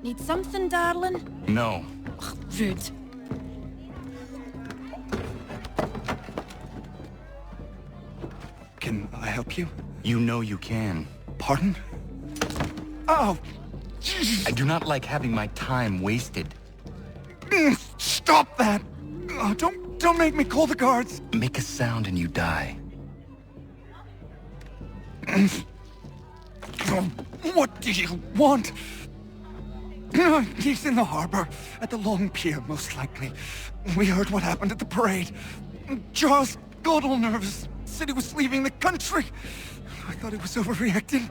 Need something, darling? No. Ugh, rude. Can I help you? You know you can. Pardon? Oh! I do not like having my time wasted. Stop that! Oh, don't make me call the guards! Make a sound and you die. What do you want? He's in the harbor, at the Long Pier, most likely. We heard what happened at the parade. Charles got all nervous, said he was leaving the country. I thought he was overreacting.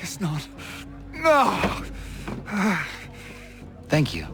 Guess not. No! Thank you.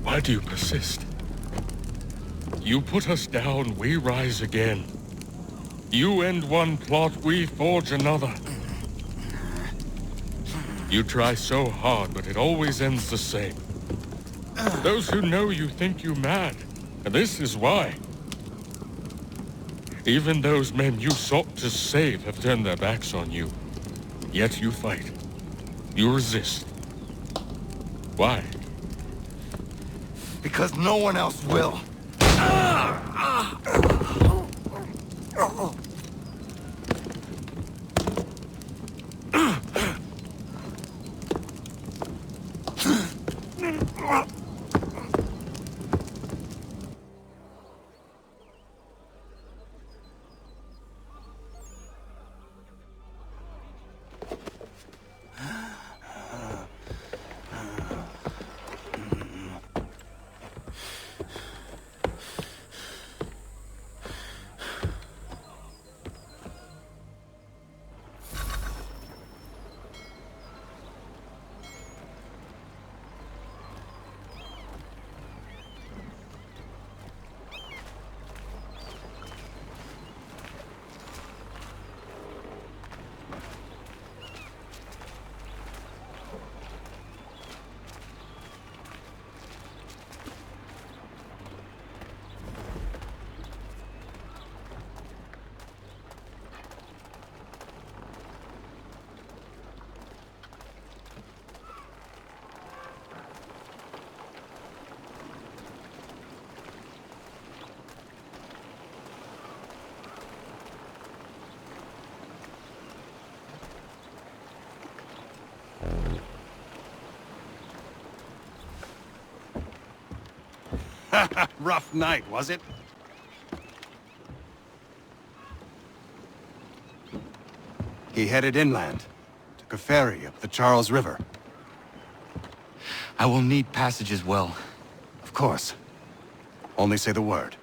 Why do you persist? You put us down, we rise again. You end one plot, we forge another. You try so hard, but it always ends the same. Those who know you think you mad, and this is why. Even those men you sought to save have turned their backs on you. Yet you fight. You resist. Why? Because no one else will. Rough night, was it? He headed inland. Took a ferry up the Charles River. I will need passage as well. Of course. Only say the word.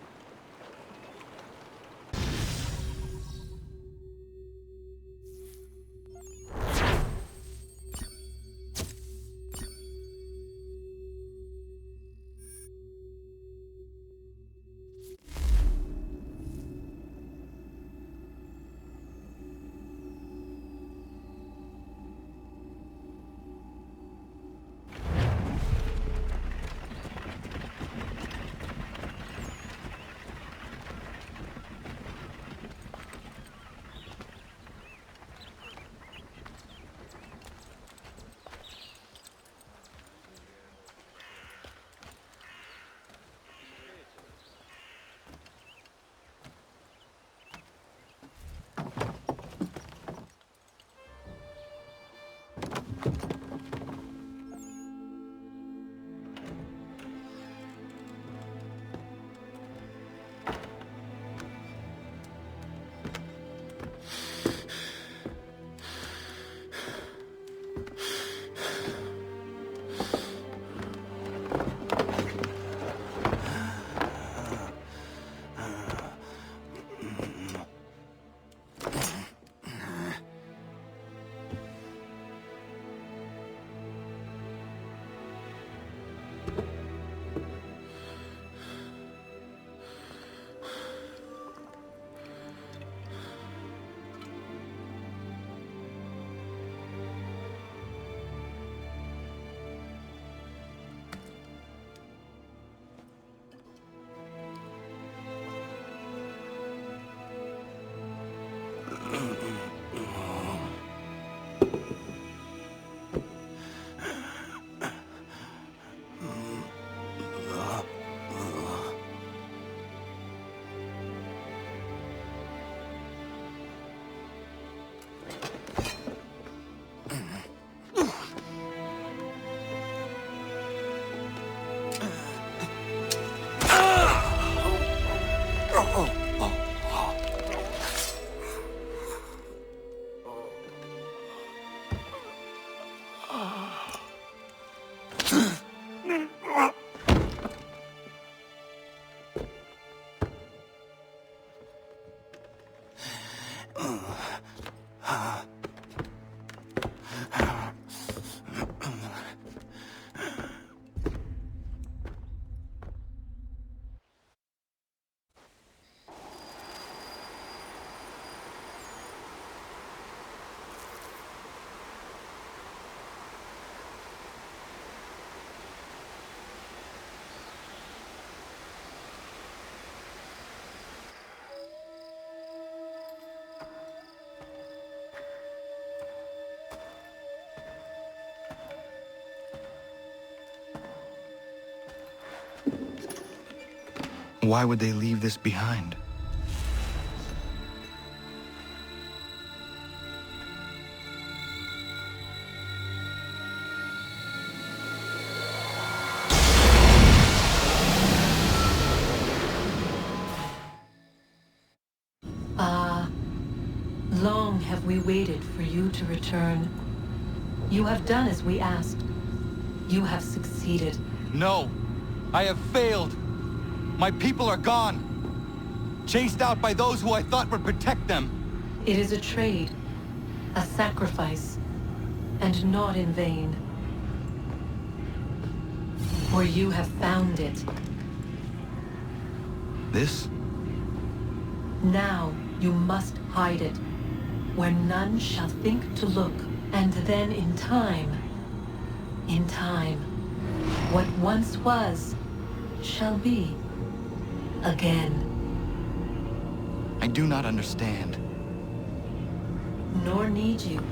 Why would they leave this behind? Long have we waited for you to return. You have done as we asked. You have succeeded. No! I have failed! My people are gone! Chased out by those who I thought would protect them! It is a trade, a sacrifice, and not in vain. For you have found it. This? Now you must hide it, where none shall think to look, and then in time, what once was, shall be again. I do not understand. Nor need you.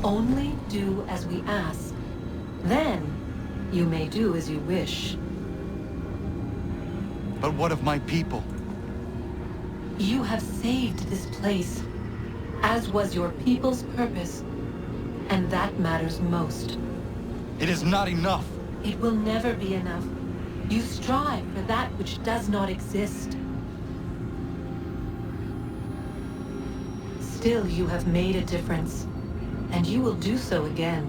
Only do as we ask. Then you may do as you wish. But what of my people? You have saved this place, as was your people's purpose, and that matters most. It is not enough! It will never be enough. You strive for that which does not exist. Still, you have made a difference, and you will do so again.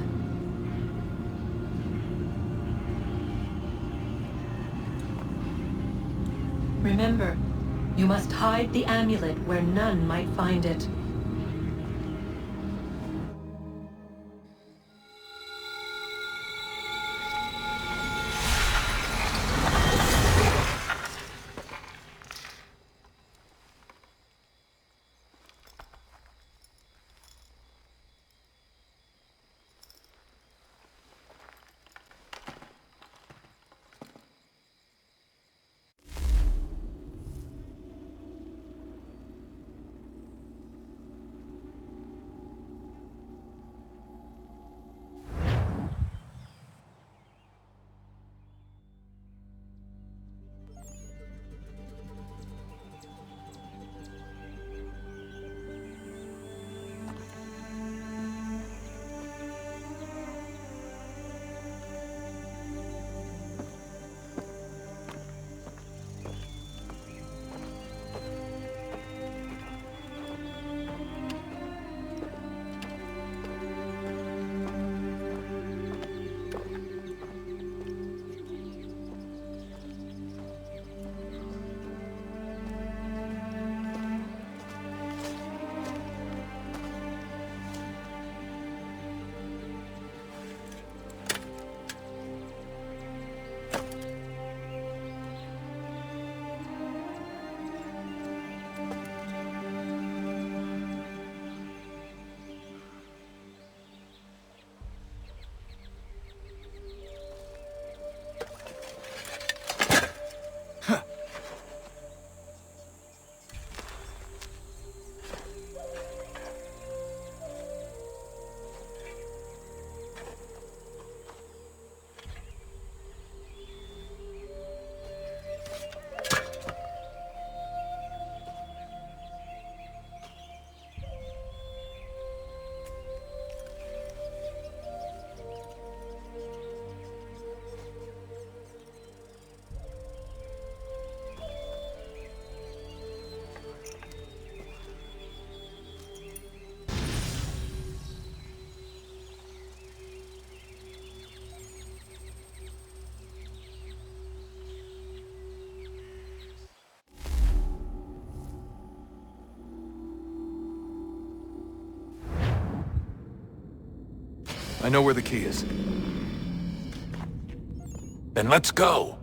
Remember, you must hide the amulet where none might find it. I know where the key is. Then let's go.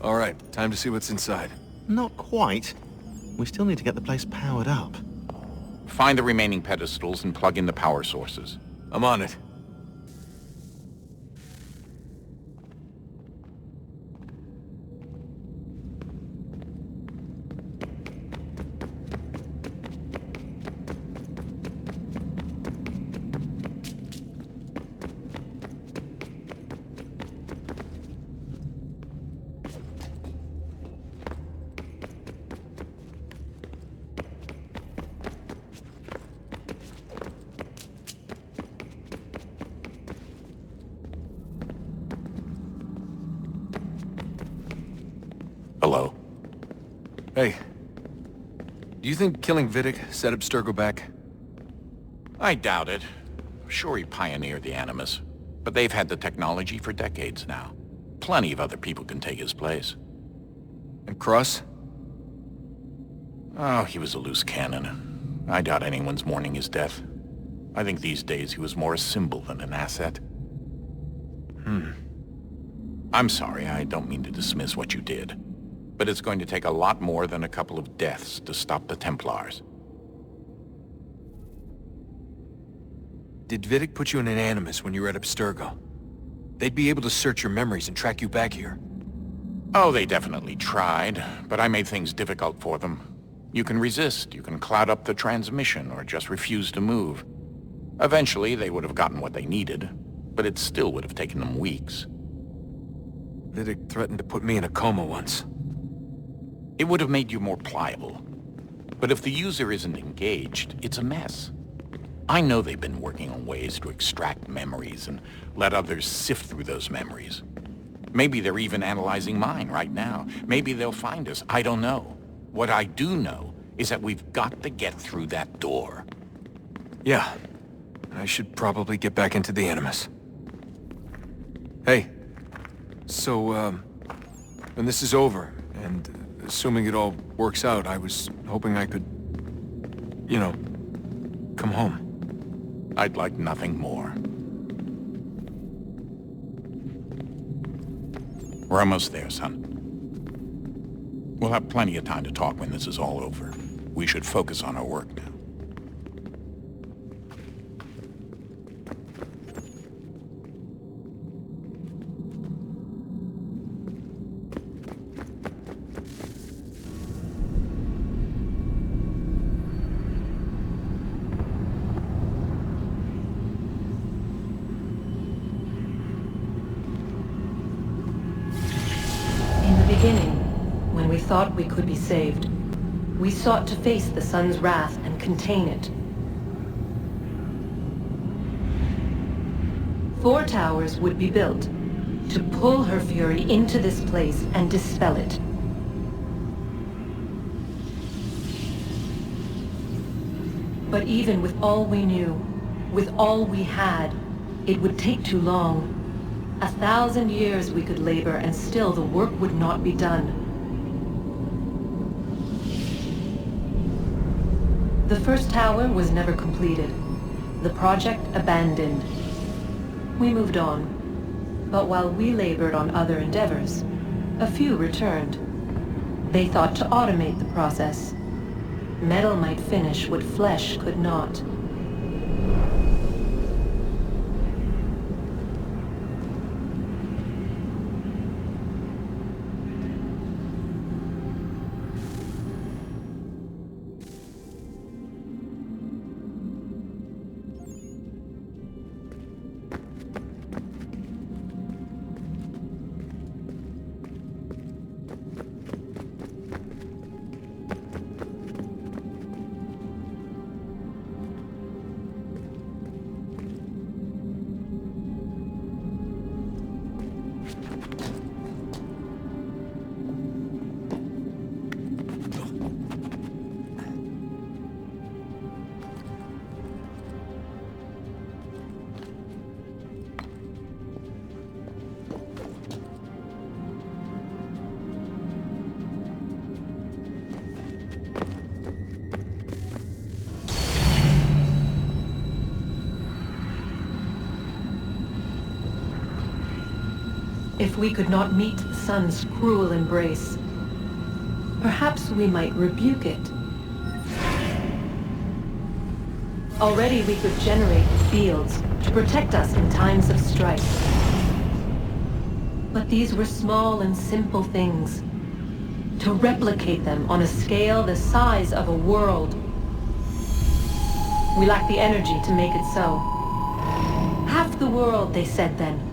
All right, time to see what's inside. Not quite. We still need to get the place powered up. Find the remaining pedestals and plug in the power sources. I'm on it. Hello? Hey. Do you think killing Vidic set Abstergo back? I doubt it. Sure, he pioneered the Animus, but they've had the technology for decades now. Plenty of other people can take his place. And Cross? Oh, he was a loose cannon. I doubt anyone's mourning his death. I think these days he was more a symbol than an asset. I'm sorry, I don't mean to dismiss what you did. But it's going to take a lot more than a couple of deaths to stop the Templars. Did Vidic put you in an Animus when you were at Abstergo? They'd be able to search your memories and track you back here. Oh, they definitely tried, but I made things difficult for them. You can resist, you can cloud up the transmission, or just refuse to move. Eventually, they would have gotten what they needed, but it still would have taken them weeks. Vidic threatened to put me in a coma once. It would have made you more pliable. But if the user isn't engaged, it's a mess. I know they've been working on ways to extract memories and let others sift through those memories. Maybe they're even analyzing mine right now. Maybe they'll find us. I don't know. What I do know is that we've got to get through that door. Yeah. I should probably get back into the Animus. Hey. So, when this is over, and assuming it all works out, I was hoping I could, you know, come home. I'd like nothing more. We're almost there, son. We'll have plenty of time to talk when this is all over. We should focus on our work now. When we thought we could be saved, we sought to face the sun's wrath and contain it. 4 towers would be built to pull her fury into this place and dispel it. But even with all we knew, with all we had, it would take too long. 1,000 years we could labor and still the work would not be done. The first tower was never completed. The project abandoned. We moved on. But while we labored on other endeavors, a few returned. They thought to automate the process. Metal might finish what flesh could not. If we could not meet the sun's cruel embrace, perhaps we might rebuke it. Already we could generate fields to protect us in times of strife. But these were small and simple things. To replicate them on a scale the size of a world, we lack the energy to make it so. Half the world, they said then.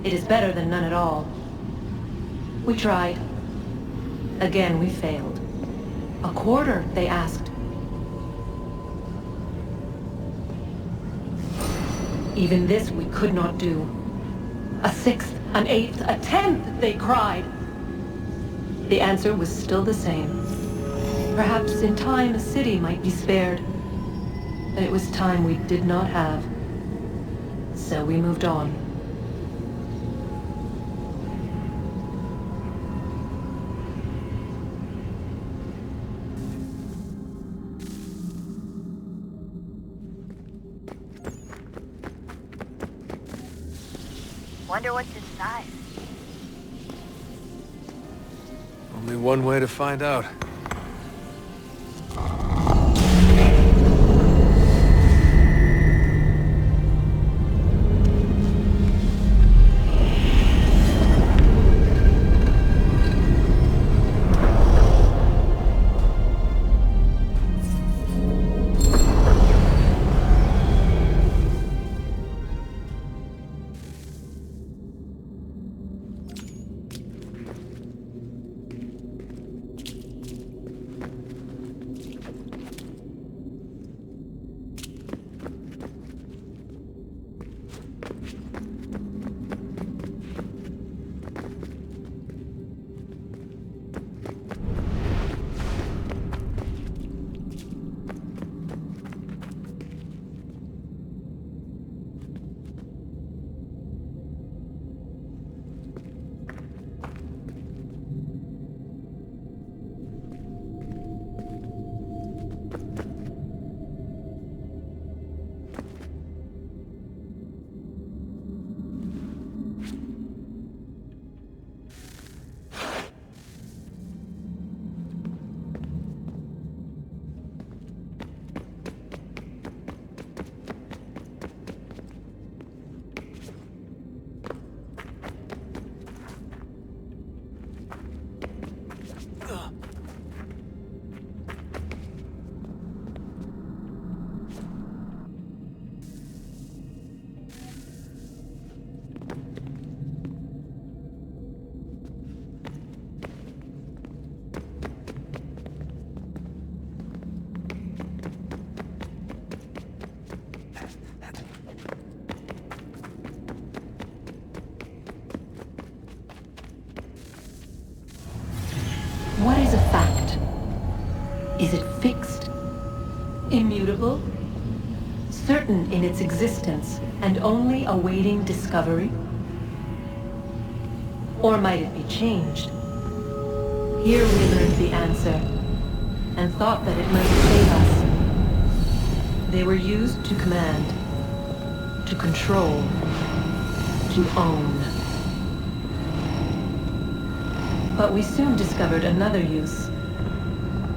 It is better than none at all. We tried. Again, we failed. A quarter, they asked. Even this we could not do. A sixth, an eighth, a tenth, they cried. The answer was still the same. Perhaps in time a city might be spared. But it was time we did not have. So we moved on. Wonder what's inside. Only one way to find out. What is a fact? Is it fixed? Immutable? Certain in its existence and only awaiting discovery? Or might it be changed? Here we learned the answer and thought that it might save us. They were used to command, to control, to own. But we soon discovered another use.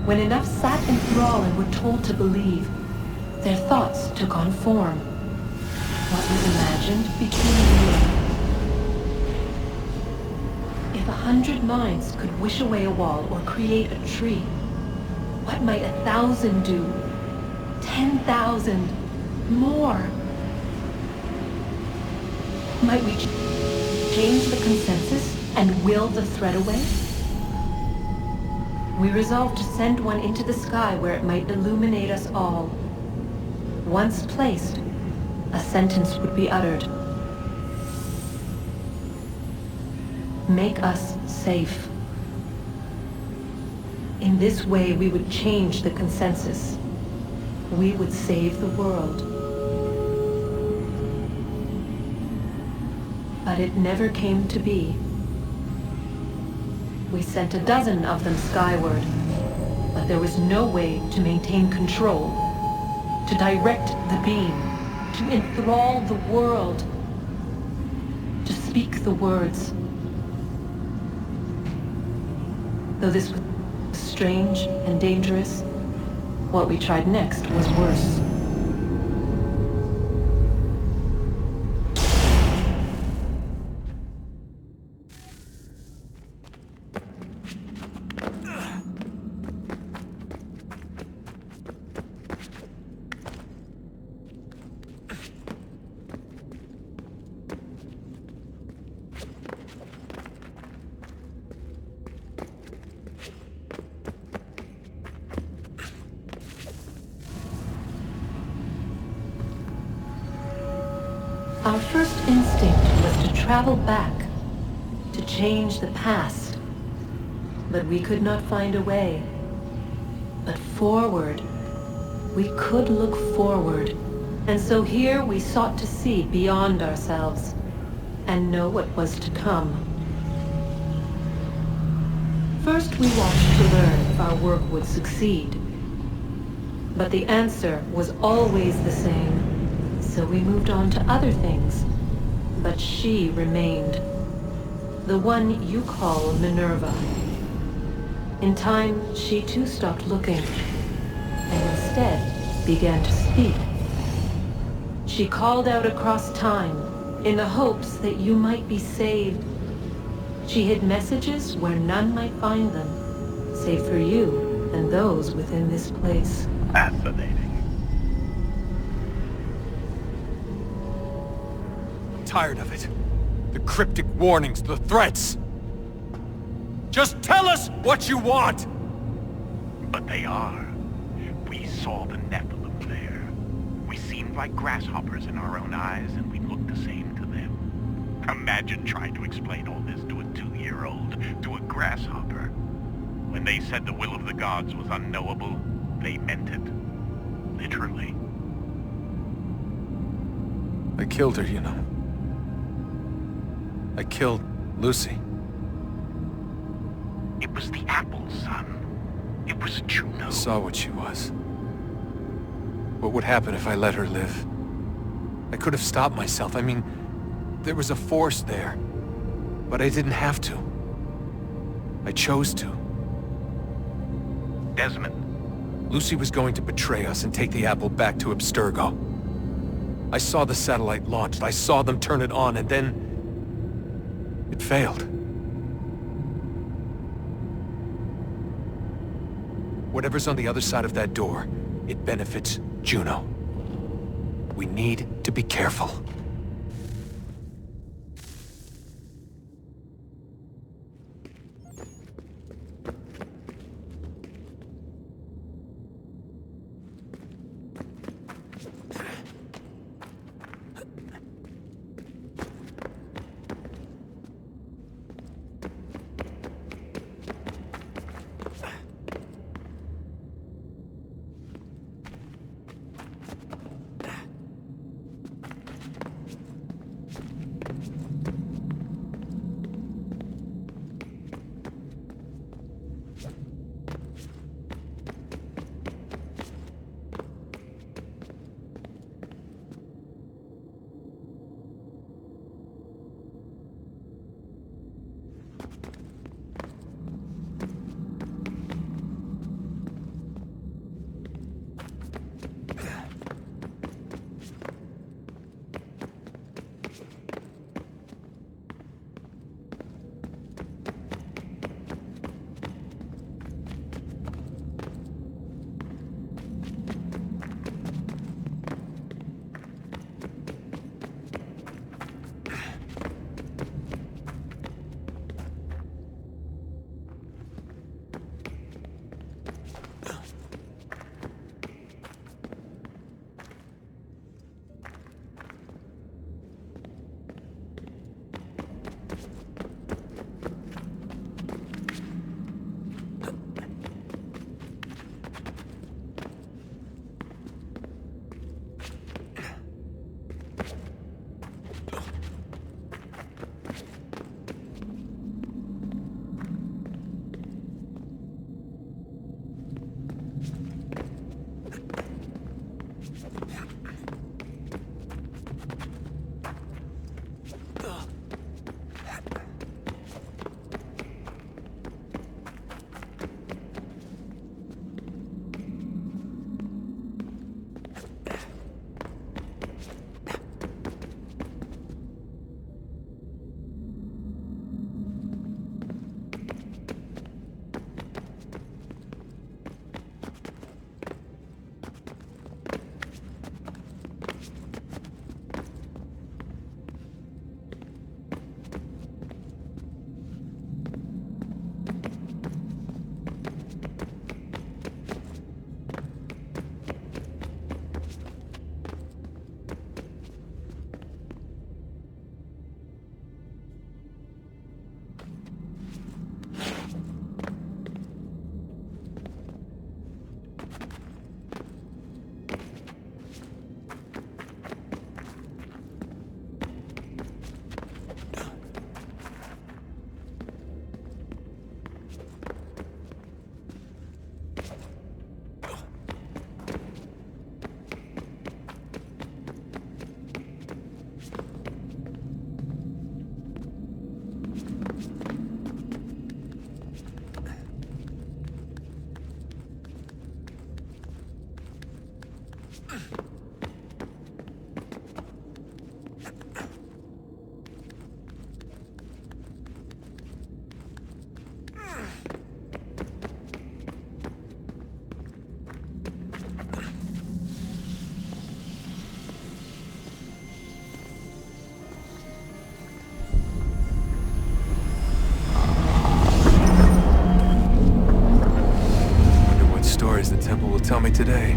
When enough sat in thrall and were told to believe, their thoughts took on form. What was imagined became real. If 100 minds could wish away a wall or create a tree, what might 1,000 do? 10,000? More? Might we change the consensus and will the threat away? We resolved to send one into the sky where it might illuminate us all. Once placed, a sentence would be uttered. Make us safe. In this way, we would change the consensus. We would save the world. But it never came to be. We sent a dozen of them skyward, but there was no way to maintain control, to direct the beam, to enthrall the world, to speak the words, Though this was strange and dangerous, what we tried next was worse. Our first instinct was to travel back, to change the past. But we could not find a way. But forward, we could look forward. And so here we sought to see beyond ourselves and know what was to come. First we watched to learn if our work would succeed. But the answer was always the same. So we moved on to other things, but she remained. The one you call Minerva. In time, she too stopped looking, and instead began to speak. She called out across time, in the hopes that you might be saved. She hid messages where none might find them, save for you and those within this place. Fascinating. Tired of it. The cryptic warnings, the threats. Just tell us what you want! But they are. We saw the Nephilim there. We seemed like grasshoppers in our own eyes, and we looked the same to them. Imagine trying to explain all this to a 2-year-old, to a grasshopper. When they said the will of the gods was unknowable, they meant it. Literally. I killed her, you know. I killed Lucy. It was the apple, son. It was Juno. I saw what she was. What would happen if I let her live? I could have stopped myself. I mean, there was a force there. But I didn't have to. I chose to. Desmond. Lucy was going to betray us and take the apple back to Abstergo. I saw the satellite launched. I saw them turn it on, and then it failed. Whatever's on the other side of that door, it benefits Juno. We need to be careful. The temple will tell me today.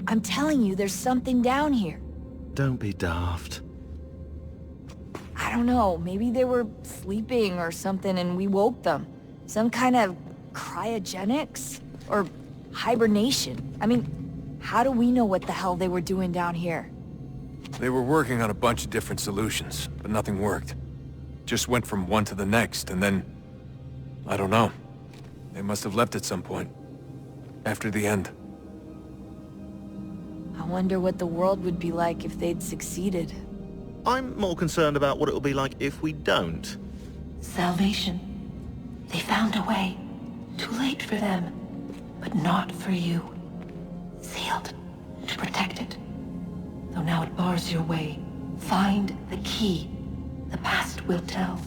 I'm telling you, there's something down here. Don't be daft. I don't know, maybe they were sleeping or something and we woke them. Some kind of cryogenics? Or hibernation. I mean, how do we know what the hell they were doing down here? They were working on a bunch of different solutions, but nothing worked. Just went from one to the next, and then... I don't know. They must have left at some point. After the end. I wonder what the world would be like if they'd succeeded. I'm more concerned about what it will be like if we don't. Salvation. They found a way. Too late for them, but not for you. Sealed to protect it. Though now it bars your way. Find the key. The past will tell.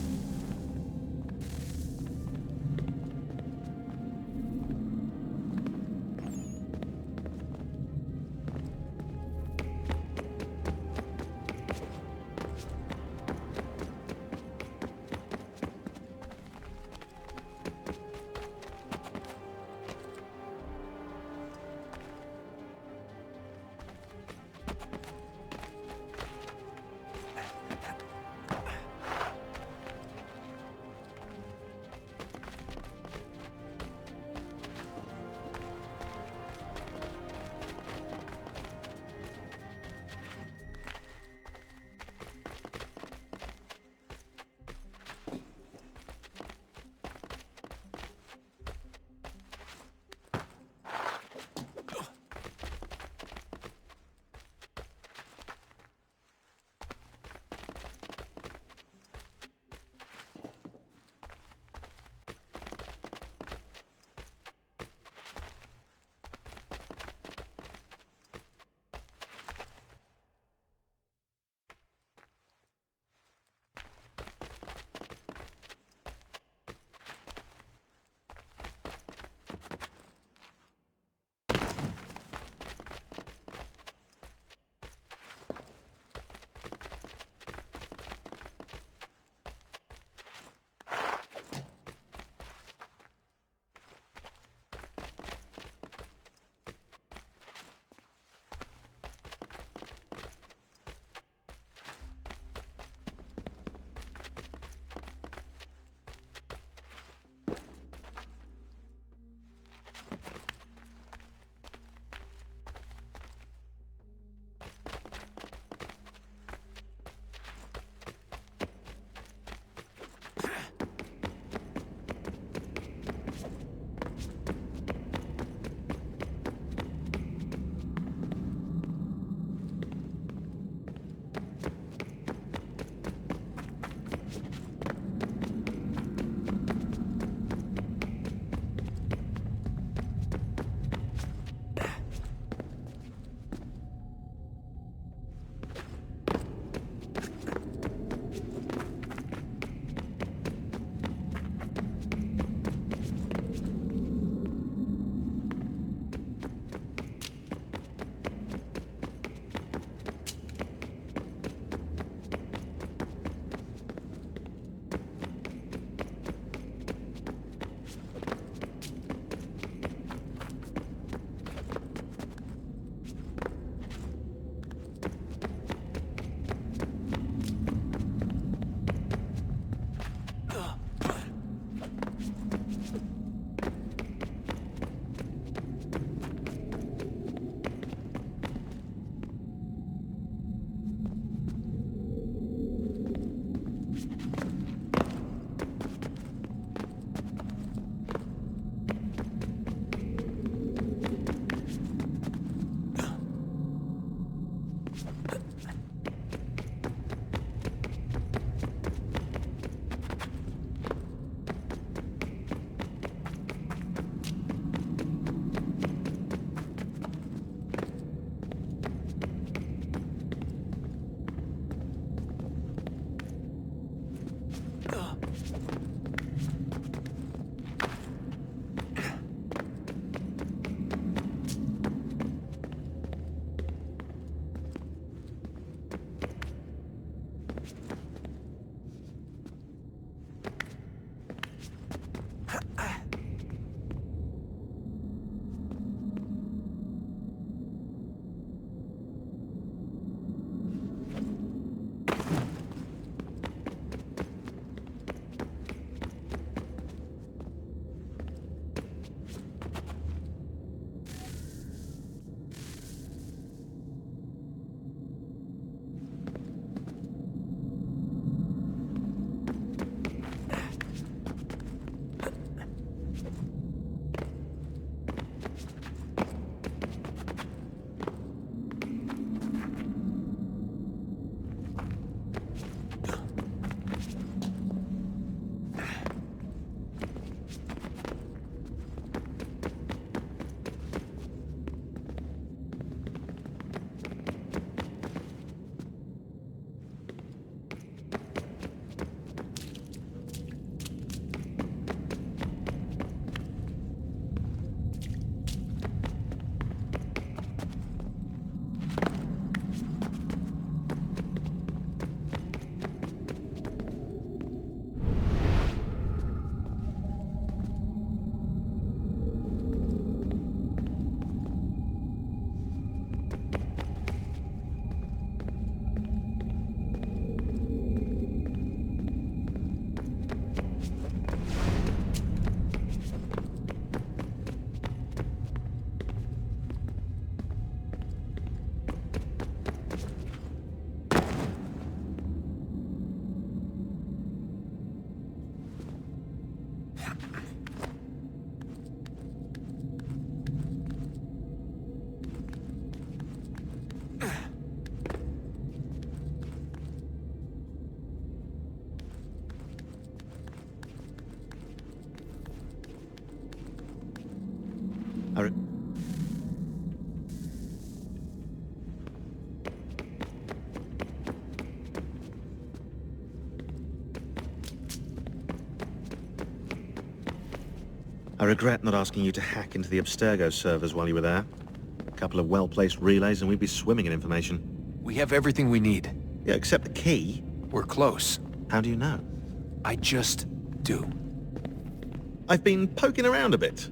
I regret not asking you to hack into the Abstergo servers while you were there. A couple of well-placed relays and we'd be swimming in information. We have everything we need. Yeah, except the key. We're close. How do you know? I just do. I've been poking around a bit.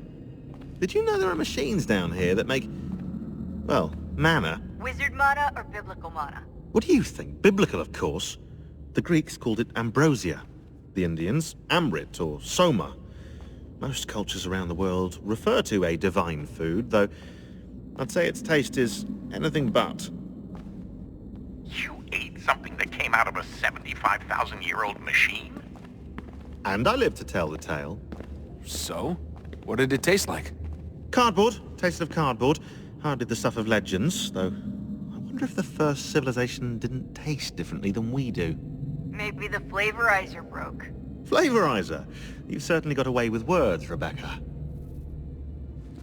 Did you know there are machines down here that make, well, mana? Wizard mana or biblical mana? What do you think? Biblical, of course. The Greeks called it ambrosia. The Indians, amrit or soma. Most cultures around the world refer to a divine food, though I'd say its taste is anything but. You ate something that came out of a 75,000-year-old machine? And I live to tell the tale. So? What did it taste like? Cardboard. Tasted of cardboard. Hardly the stuff of legends, though. I wonder if the first civilization didn't taste differently than we do. Maybe the flavorizer broke. Flavorizer. You've certainly got away with words, Rebecca.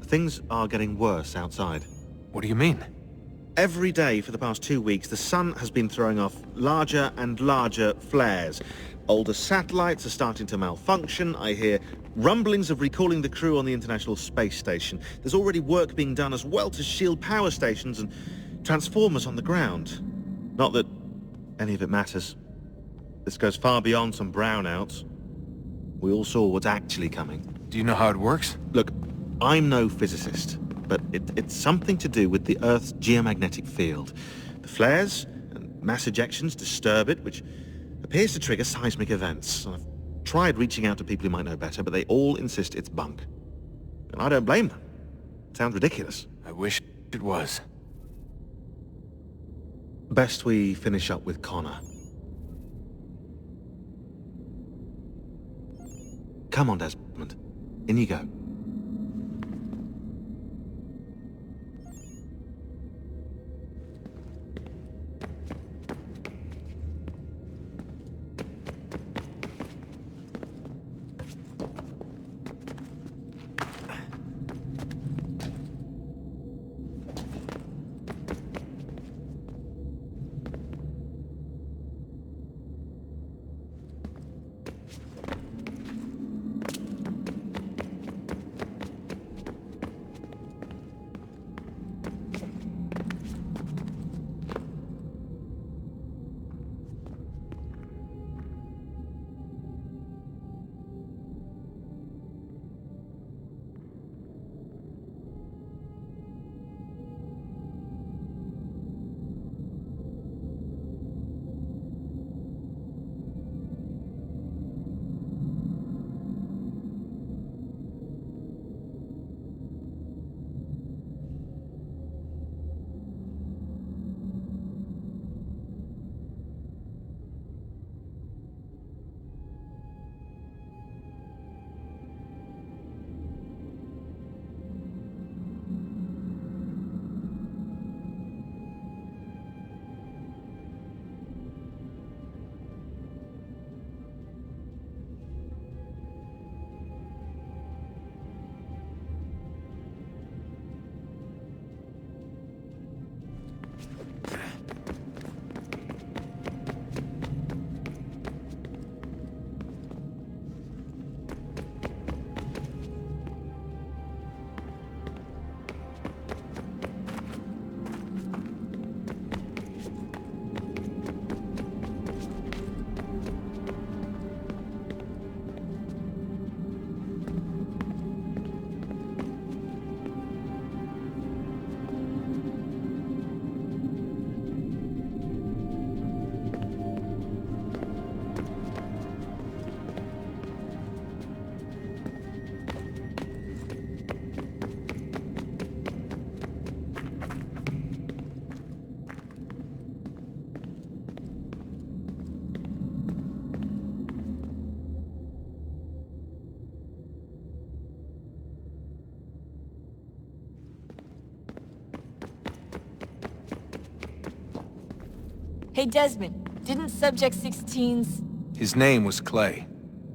Things are getting worse outside. What do you mean? Every day for the past 2 weeks, the sun has been throwing off larger and larger flares. Older satellites are starting to malfunction. I hear rumblings of recalling the crew on the International Space Station. There's already work being done as well to shield power stations and transformers on the ground. Not that any of it matters. This goes far beyond some brownouts. We all saw what's actually coming. Do you know how it works? Look, I'm no physicist, but it's something to do with the Earth's geomagnetic field. The flares and mass ejections disturb it, which appears to trigger seismic events. I've tried reaching out to people who might know better, but they all insist it's bunk. And I don't blame them. It sounds ridiculous. I wish it was. Best we finish up with Connor. Come on, Desmond. In you go. Hey, Desmond, didn't Subject 16's... His name was Clay.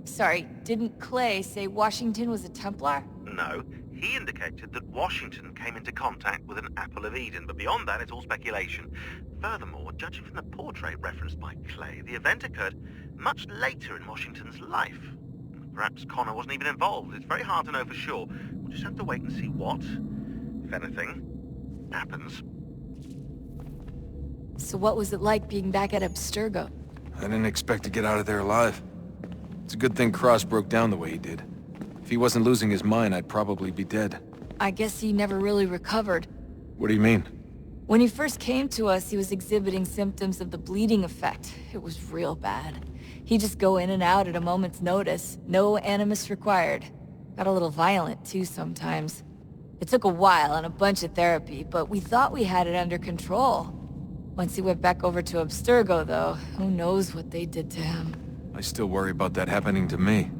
Sorry, didn't Clay say Washington was a Templar? No, he indicated that Washington came into contact with an Apple of Eden, but beyond that it's all speculation. Furthermore, judging from the portrait referenced by Clay, the event occurred much later in Washington's life. Perhaps Connor wasn't even involved. It's very hard to know for sure. We'll just have to wait and see what, if anything, happens. So what was it like being back at Abstergo? I didn't expect to get out of there alive. It's a good thing Cross broke down the way he did. If he wasn't losing his mind, I'd probably be dead. I guess he never really recovered. What do you mean? When he first came to us, he was exhibiting symptoms of the bleeding effect. It was real bad. He'd just go in and out at a moment's notice. No animus required. Got a little violent, too, sometimes. It took a while and a bunch of therapy, but we thought we had it under control. Once he went back over to Abstergo, though, who knows what they did to him. I still worry about that happening to me.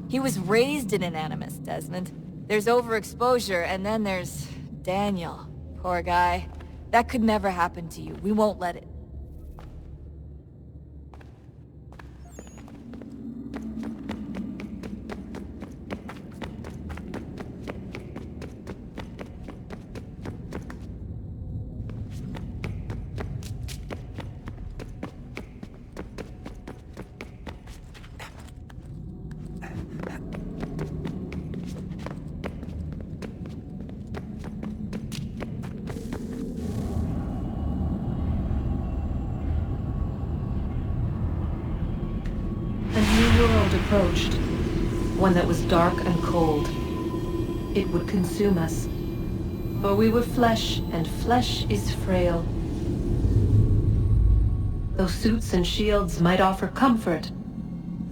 He was raised in an animus, Desmond. There's overexposure, and then there's Daniel. Poor guy. That could never happen to you. We won't let it. Approached, one that was dark and cold. It would consume us, for we were flesh, and flesh is frail. Though suits and shields might offer comfort,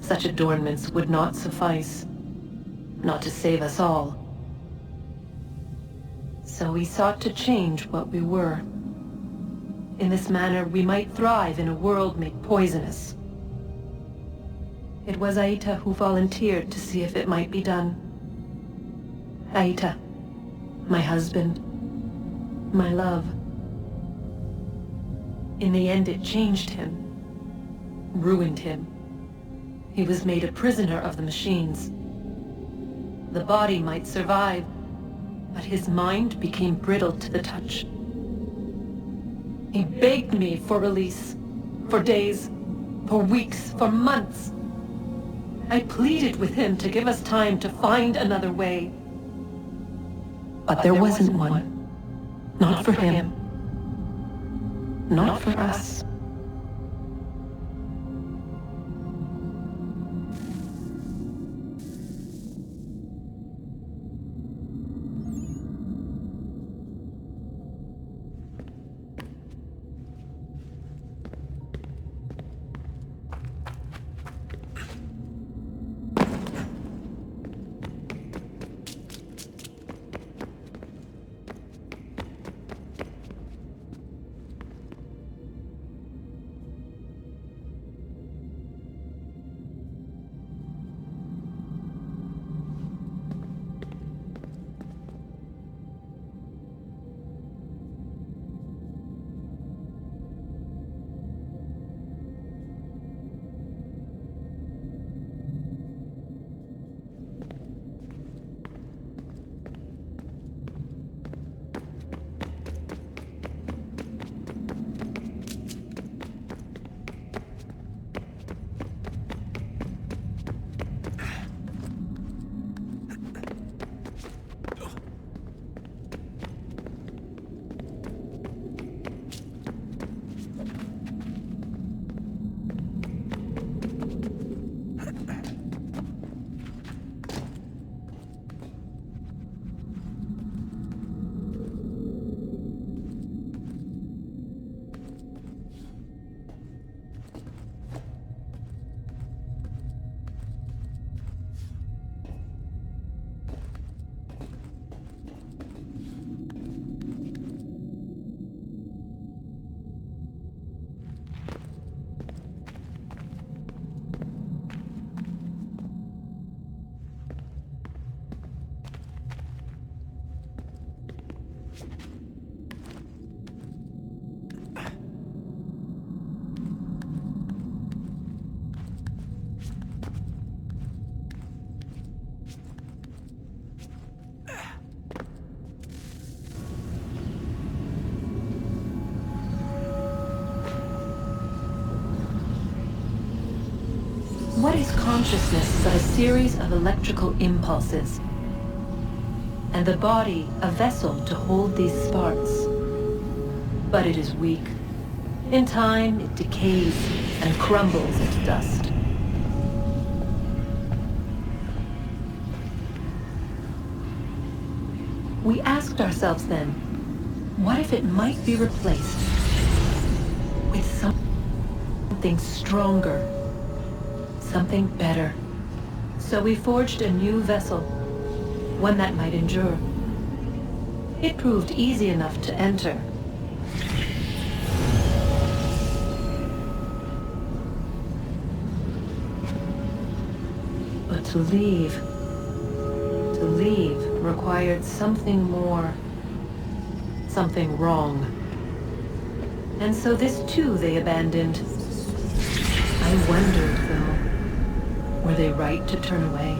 such adornments would not suffice, not to save us all. So we sought to change what we were. In this manner, we might thrive in a world made poisonous. It was Aita who volunteered to see if it might be done. Aita, my husband, my love. In the end, it changed him, ruined him. He was made a prisoner of the machines. The body might survive, but his mind became brittle to the touch. He begged me for release, for days, for weeks, for months. I pleaded with him to give us time to find another way. But there wasn't one. Not for him. Not for us. consciousness but a series of electrical impulses, and the body a vessel to hold these sparks. But it is weak. In time, it decays and crumbles into dust. We asked ourselves then, what if it might be replaced with something stronger, something better? So we forged a new vessel, one that might endure. It proved easy enough to enter. But to leave required something more, something wrong. And so this too they abandoned. I wondered, though, were they right to turn away?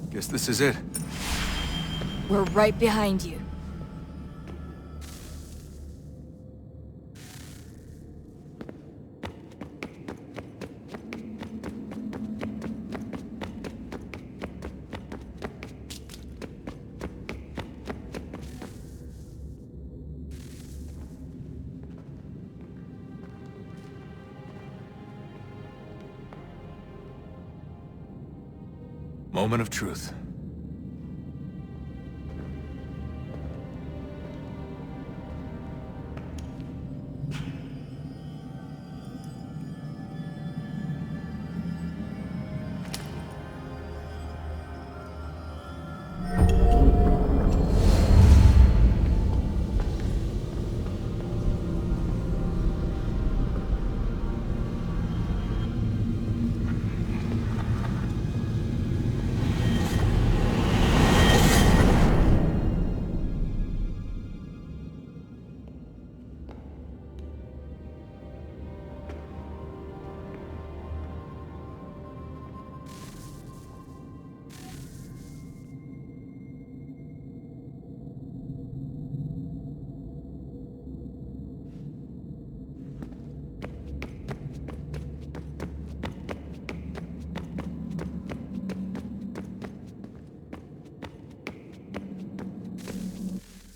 Guess this is it. We're right behind you. Moment of truth.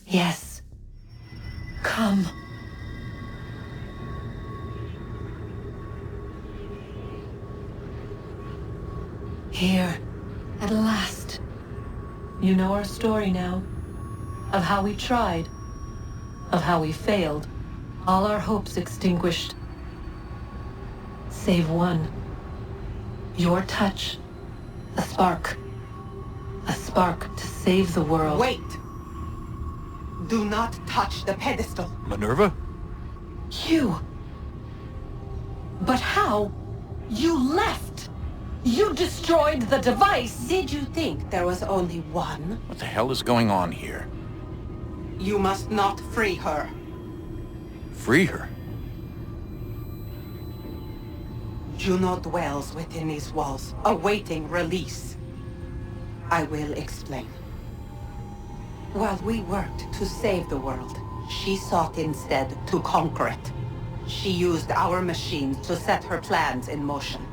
Yes. Come. Here, at last. You know our story now. Of how we tried. Of how we failed. All our hopes extinguished. Save one. Your touch. A spark. A spark to save the world. Wait! Do not touch the pedestal. Minerva? You! But how? You left! You destroyed the device! Did you think there was only one? What the hell is going on here? You must not free her. Free her? Juno dwells within these walls, awaiting release. I will explain. While we worked to save the world, she sought instead to conquer it. She used our machines to set her plans in motion.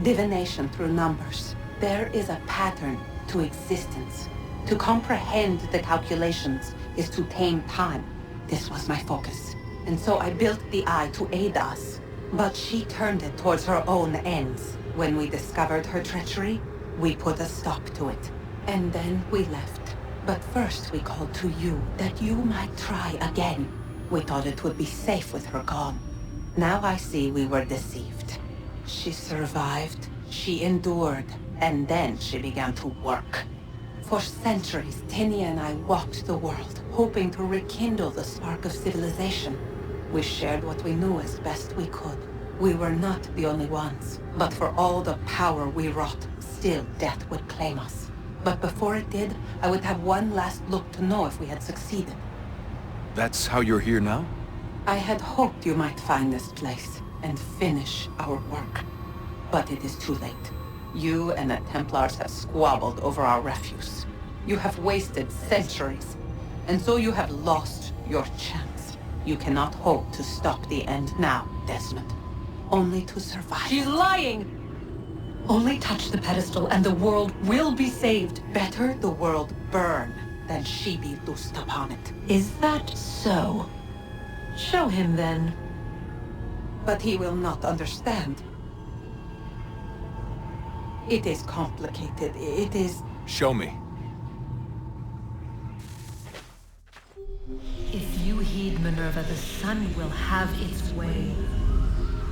Divination through numbers. There is a pattern to existence. To comprehend the calculations is to tame time. This was my focus. And so I built the eye to aid us. But she turned it towards her own ends. When we discovered her treachery, we put a stop to it. And then we left. But first we called to you, that you might try again. We thought it would be safe with her gone. Now I see we were deceived. She survived, she endured, and then she began to work. For centuries, Tinia and I walked the world, hoping to rekindle the spark of civilization. We shared what we knew as best we could. We were not the only ones, but for all the power we wrought, still death would claim us. But before it did, I would have one last look to know if we had succeeded. That's how you're here now? I had hoped you might find this place and finish our work. But it is too late. You and the Templars have squabbled over our refuse. You have wasted centuries, and so you have lost your chance. You cannot hope to stop the end now, Desmond. Only to survive. She's lying! Only touch the pedestal and the world will be saved. Better the world burn than she be loosed upon it. Is that so? Show him then. But he will not understand. It is complicated. It is... Show me. If you heed Minerva, the sun will have its way.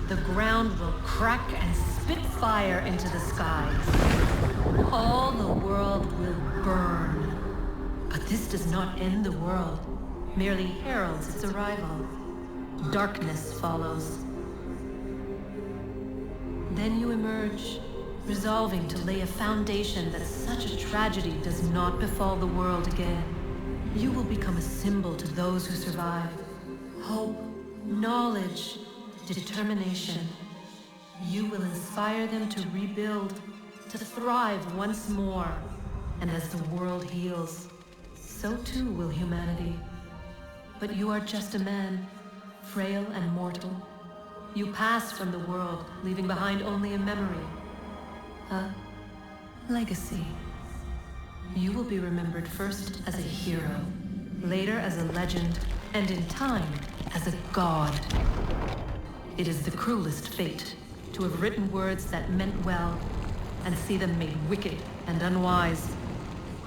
The ground will crack and spit fire into the skies. All the world will burn. But this does not end the world, merely heralds its arrival. Darkness follows. Then you emerge, resolving to lay a foundation that such a tragedy does not befall the world again. You will become a symbol to those who survive. Hope, knowledge, determination. You will inspire them to rebuild, to thrive once more. And as the world heals, so too will humanity. But you are just a man, frail and mortal. You pass from the world, leaving behind only a memory. A legacy. You will be remembered first as a hero, later as a legend, and in time, as a god. It is the cruelest fate, to have written words that meant well, and see them made wicked and unwise.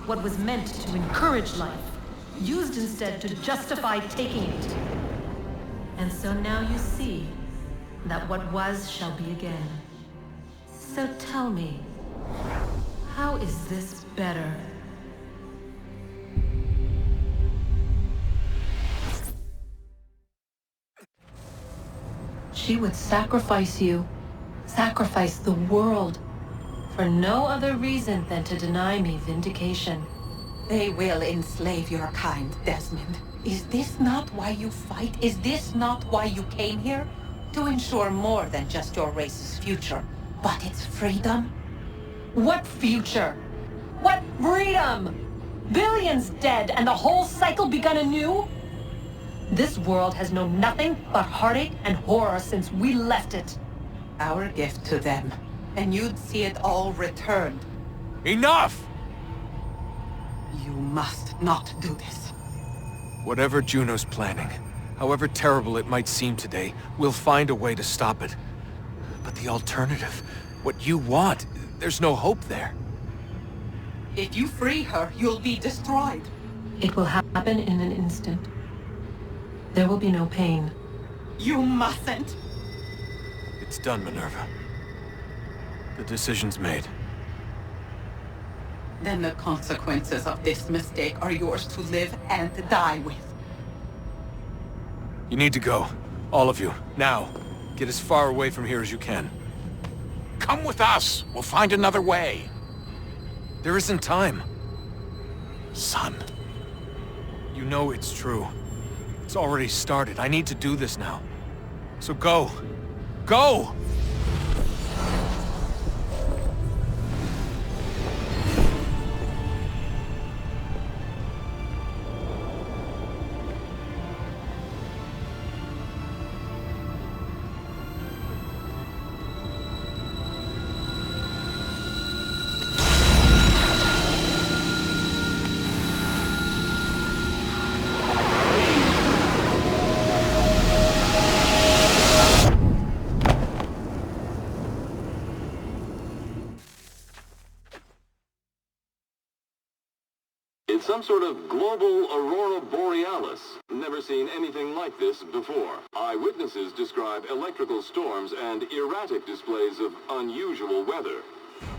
What was meant to encourage life, used instead to justify taking it. And so now you see that what was shall be again. So tell me, how is this better? She would sacrifice you, sacrifice the world, for no other reason than to deny me vindication. They will enslave your kind, Desmond. Is this not why you fight? Is this not why you came here? To ensure more than just your race's future, but its freedom? What future? What freedom? Billions dead and the whole cycle begun anew? This world has known nothing but heartache and horror since we left it. Our gift to them, and you'd see it all returned. Enough! You must not do this. Whatever Juno's planning, however terrible it might seem today, we'll find a way to stop it. But the alternative, what you want, there's no hope there. If you free her, you'll be destroyed. It will happen in an instant. There will be no pain. You mustn't. It's done, Minerva. The decision's made. Then the consequences of this mistake are yours to live and die with. You need to go. All of you. Now. Get as far away from here as you can. Come with us. We'll find another way. There isn't time. Son. You know it's true. It's already started. I need to do this now. So go. Go! It's some sort of global aurora borealis. Never seen anything like this before. Eyewitnesses describe electrical storms and erratic displays of unusual weather.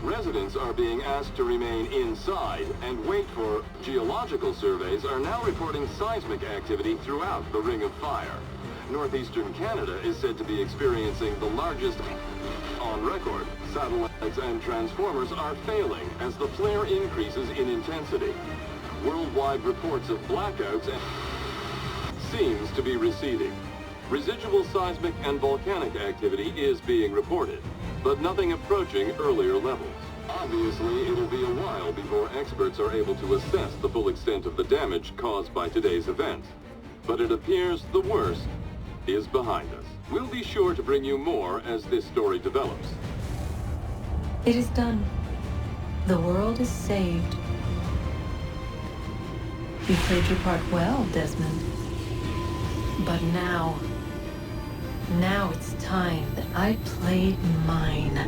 Residents are being asked to remain inside and wait for geological surveys are now reporting seismic activity throughout the Ring of Fire. Northeastern Canada is said to be experiencing the largest on record. Satellites and transformers are failing as the flare increases in intensity. Worldwide reports of blackouts seems to be receding. Residual seismic and volcanic activity is being reported, but nothing approaching earlier levels. Obviously, it'll be a while before experts are able to assess the full extent of the damage caused by today's event. But it appears the worst is behind us. We'll be sure to bring you more as this story develops. It is done. The world is saved. You played your part well, Desmond. But now it's time that I played mine.